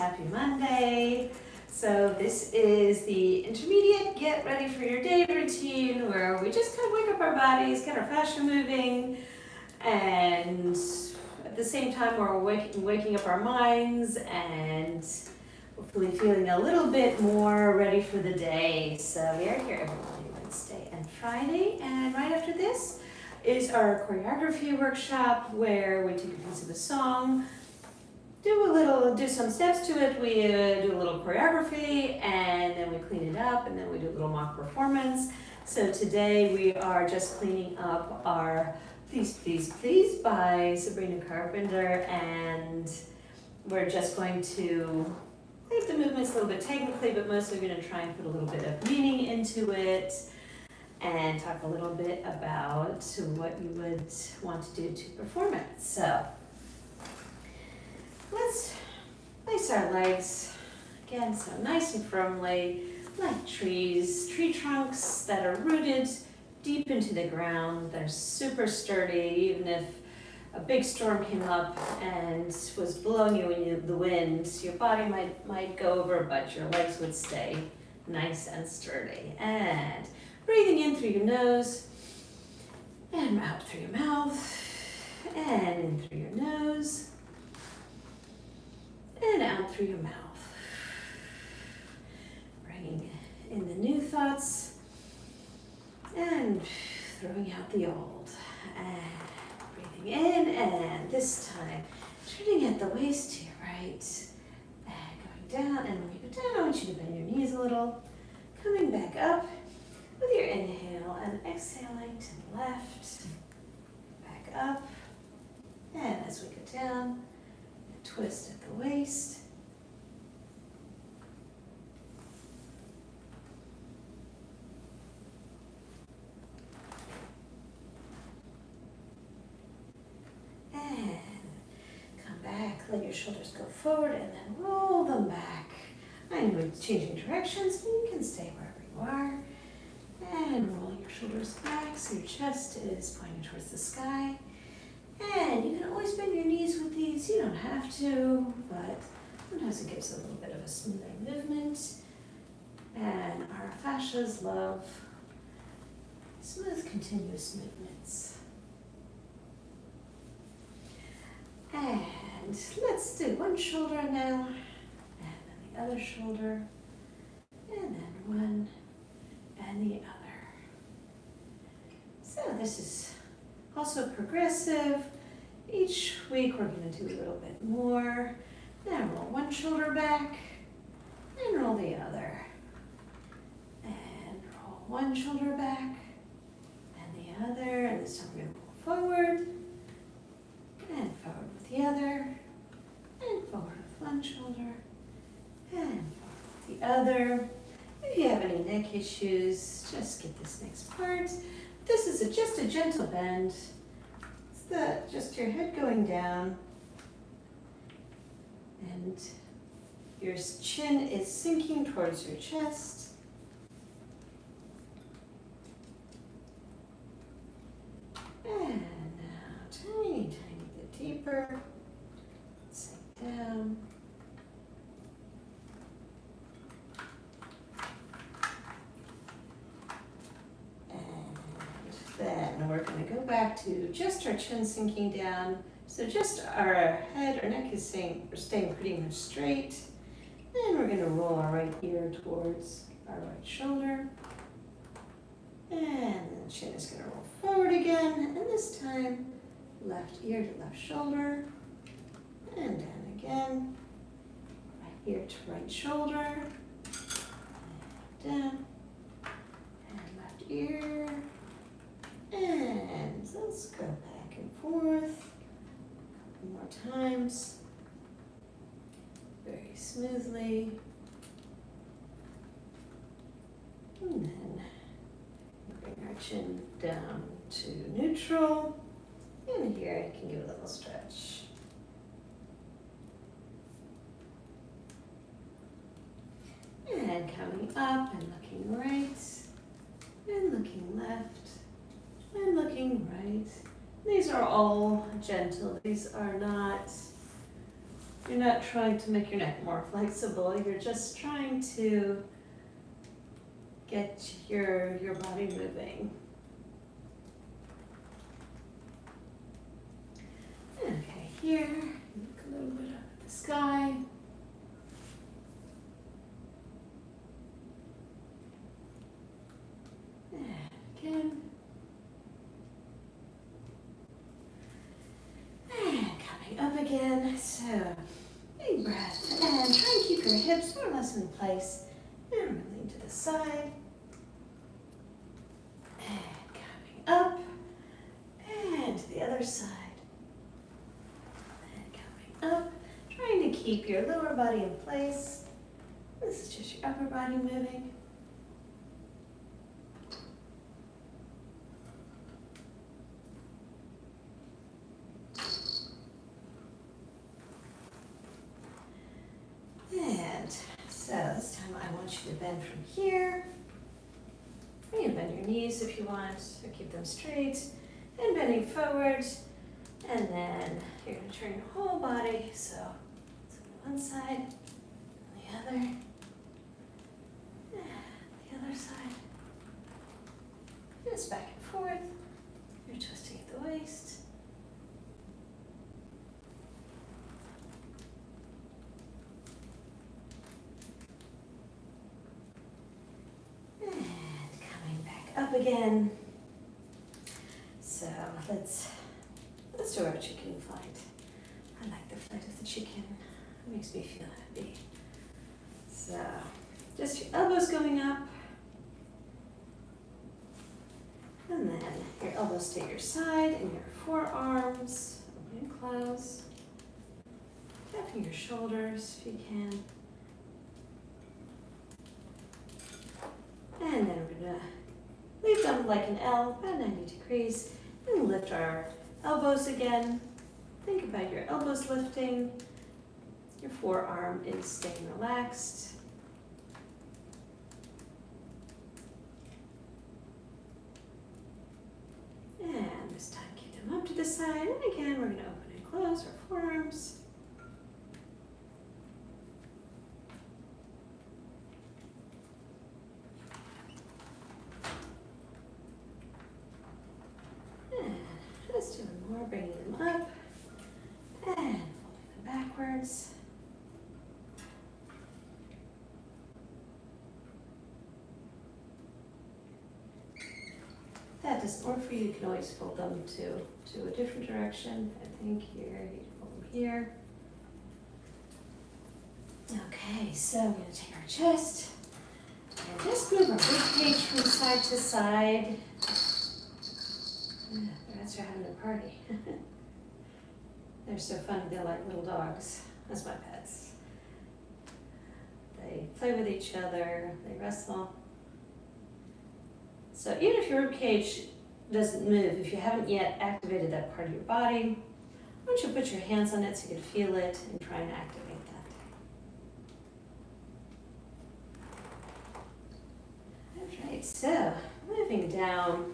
happy Monday. So this is the intermediate get ready for your day routine where we just kind of wake up our bodies, get our fascia moving, and at the same time we're waking up our minds and hopefully feeling a little bit more ready for the day. So we are here every Monday, Wednesday, and Friday, and right after this is our choreography workshop where we take a piece of a song, do some steps to it, we do a little choreography, and then we clean it up, and then we do a little mock performance. So today we are just cleaning up our Please, Please, Please by Sabrina Carpenter, and we're just going to leave the movements a little bit technically, but mostly we're going to try and put a little bit of meaning into it and talk a little bit about what you would want to do to perform it. So let's place our legs again so nice and firmly, like trees, tree trunks that are rooted deep into the ground. They're super sturdy, even if a big storm came up and was blowing you in the wind, your body might go over, but your legs would stay nice and sturdy. And breathing in through your nose and out through your mouth and in through your nose and out through your mouth. Bringing in the new thoughts and throwing out the old. And breathing in, and this time turning at the waist to your right and going down. And when you go down, I want you to bend your knees a little, coming back up with your inhale and exhaling to the left, back up, and as we go down, a twist at the waist. And come back, let your shoulders go forward and then roll them back. I know it's changing directions, but you can stay wherever you are. And rolling your shoulders back so your chest is pointing towards the sky. And you can always bend your knees with these, you don't have to, but sometimes it gives a little bit of a smoother movement. And our fascias love smooth, continuous movements. And let's do one shoulder now, and then the other shoulder, and then one and the other. So this is also progressive. Each week we're going to do a little bit more. Now roll one shoulder back, and roll the other. And roll one shoulder back, and the other. And this time we're going to roll forward, and forward with the other, and forward with one shoulder, and forward with the other. If you have any neck issues, just skip this next part. This is just a gentle bend. It's just your head going down, and your chin is sinking towards your chest. And now tiny bit deeper. Sink down. Then we're going to go back to just our chin sinking down. So just our head, our neck is staying pretty much straight. Then we're going to roll our right ear towards our right shoulder. And the chin is going to roll forward again. And this time, left ear to left shoulder. And down again. Right ear to right shoulder. And down. And left ear. And let's go back and forth a couple more times, very smoothly. And then bring our chin down to neutral. And here I can give a little stretch. And coming up and looking right and looking left. And looking right. These are all gentle. These are not You're not trying to make your neck more flexible, you're just trying to get your body moving. Okay, here, look a little bit up at the sky. And again. And coming up again, so big breath, and try and keep your hips more or less in place. And we're going to lean to the side. And coming up, and to the other side. And coming up, trying to keep your lower body in place. This is just your upper body moving. And so this time I want you to bend from here. You can bend your knees if you want, or keep them straight. And bending forward. And then you're going to turn your whole body. So one side, and the other, and the other side. Just back and forth. You're twisting at the waist. Up again. So let's do our chicken flight. I like the flight of the chicken. It makes me feel happy. So just your elbows going up. And then your elbows to your side and your forearms. Open and close. Tapping your shoulders if you can. And then we're going to leave them like an L, about 90 degrees, and lift our elbows again. Think about your elbows lifting. Your forearm is staying relaxed. And this time keep them up to the side, and again we're going to open and close our forearms. Bringing them up and folding them backwards. If that doesn't work for you, you can always fold them to a different direction. I think here, you can fold them here. Okay, so we're going to take our chest and just move our ribcage from side to side. The rats are having a party. They're so funny, they're like little dogs. That's my pets. They play with each other, they wrestle. So even if your ribcage doesn't move, if you haven't yet activated that part of your body, why don't you put your hands on it so you can feel it and try and activate that. All right, so moving down.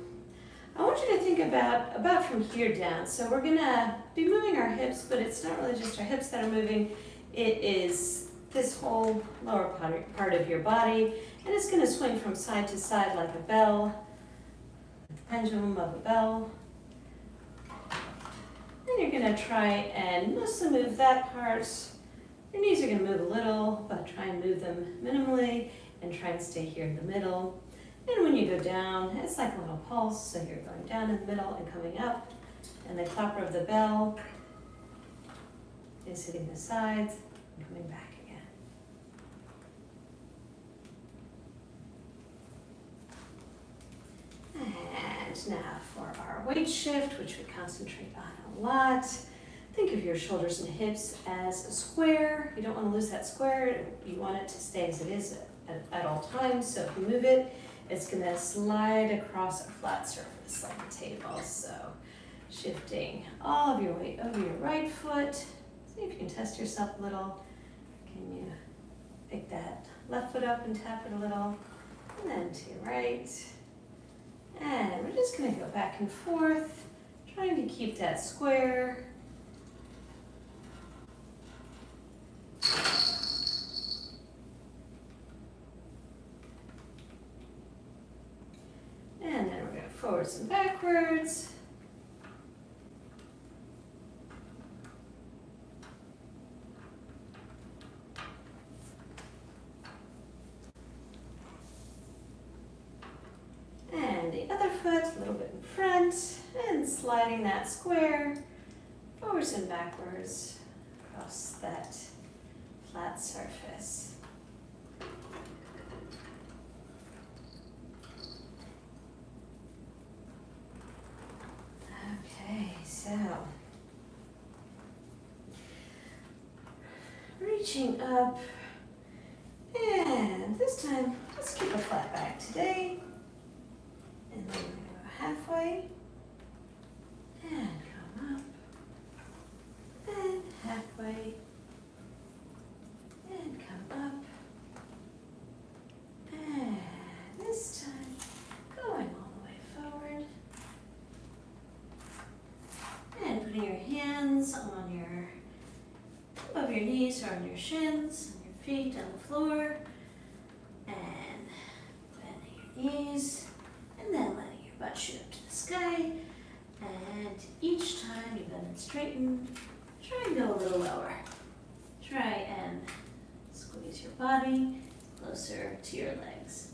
I want you to think about from here down. So we're gonna be moving our hips, but it's not really just our hips that are moving. It is this whole lower part of your body, and it's gonna swing from side to side like a bell, the pendulum of a bell. Then you're gonna try and mostly move that part. Your knees are gonna move a little, but try and move them minimally, and try and stay here in the middle. And when you go down, it's like a little pulse, so you're going down in the middle and coming up, and the clapper of the bell is hitting the sides and coming back again. And now for our weight shift, which we concentrate on a lot. Think of your shoulders and hips as a square. You don't want to lose that square. You want it to stay as it is at all times. So if you move it, it's going to slide across a flat surface like a table. So shifting all of your weight over your right foot. See if you can test yourself a little. Can you pick that left foot up and tap it a little? And then to your right. And we're just going to go back and forth, trying to keep that square. forwards and backwards. And the other foot a little bit in front, and sliding that square forwards and backwards across that flat surface. Okay, so reaching up, and this time let's keep a flat back today. And then we're going to go halfway, and come up, and halfway, and come up, and this time going all the way forward, and putting your hands on above your knees or on your shins, on your feet on the floor, and bending your knees. And then letting your butt shoot up to the sky. And each time you bend and straighten, try and go a little lower. Try and squeeze your body closer to your legs.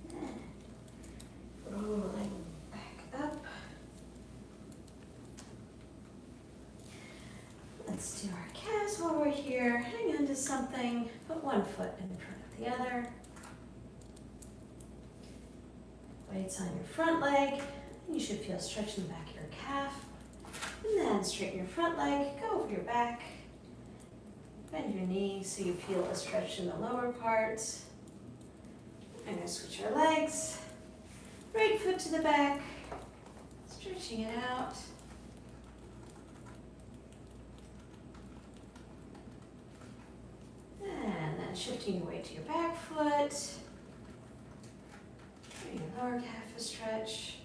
And rolling back up. Let's do our calves while we're here. Hang on to something. Put one foot in front of the other. Weights on your front leg. You should feel stretch in the back of your calf. And then straighten your front leg. Go over your back. Bend your knee so you feel a stretch in the lower parts. I'm going to switch our legs. Right foot to the back. Stretching it out. And then shifting your weight to your back foot. Giving your lower calf a stretch.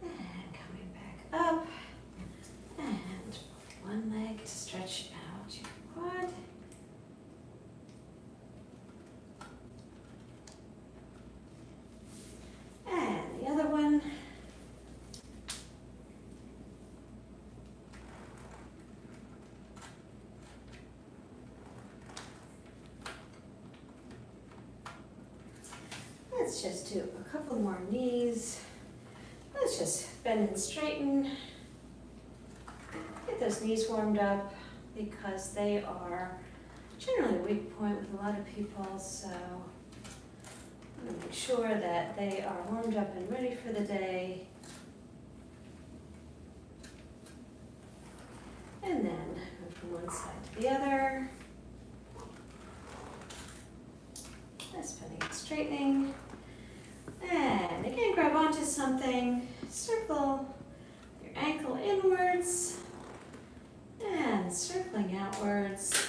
And coming back up. And one leg to stretch out your quad. And the other one. Let's just do a couple more knees. Let's just bend and straighten. Get those knees warmed up because they are generally a weak point with a lot of people, so I'm going to make sure that they are warmed up and ready for the day. And then move from one side to the other. That's bending and straightening. And again, grab onto something, circle your ankle inwards, and circling outwards.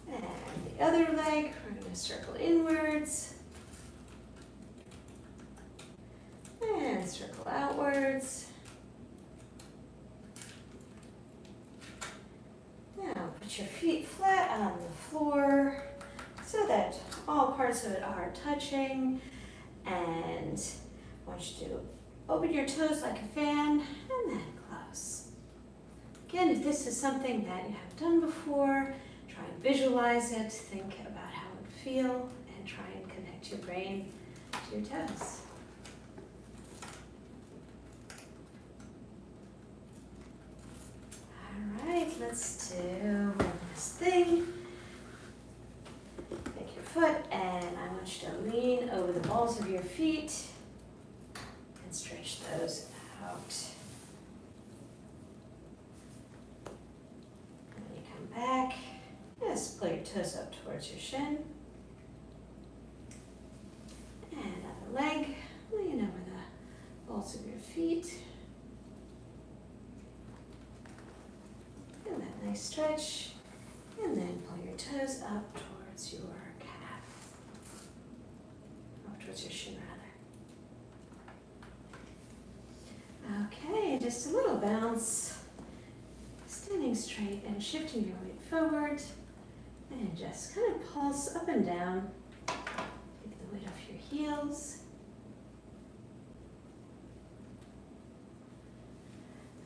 And the other leg, we're going to circle inwards, and circle outwards. Now put your feet flat on the floor so that all parts of it are touching, and I want you to open your toes like a fan and then close. Again, if this is something that you have done before, try and visualize it, think about how it would feel, and try and connect your brain to your toes. Alright, let's do one last thing. Take your foot, and I want you to lean over the balls of your feet and stretch those out. And when you come back, just pull your toes up towards your shin. And other leg, lean over the balls of your feet. Feel that nice stretch. And then pull your toes up towards your calf. Up towards your shin, rather. Okay, just a little bounce. Standing straight and shifting your weight forward. And just kind of pulse up and down. Take the weight off your heels.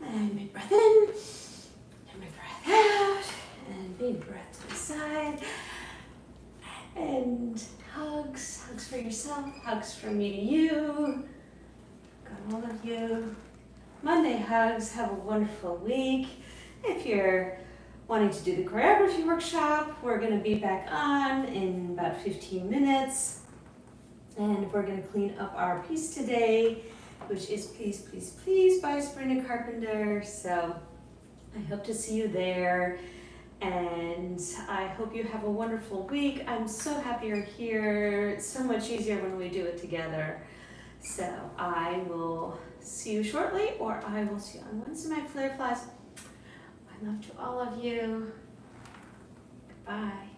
And big breath in. And big breath out. And big breath to the side. And hugs. Hugs for yourself. Hugs from me to you. Got all of you. Monday hugs. Have a wonderful week. If you're wanting to do the choreography workshop, we're going to be back on in about 15 minutes. And we're going to clean up our piece today, which is Please, Please, Please by Sabrina Carpenter. So I hope to see you there. And I hope you have a wonderful week. I'm so happy you're here. It's so much easier when we do it together. So I will see you shortly, or I will see you on Wednesday, my flare flies. Love to all of you. Goodbye.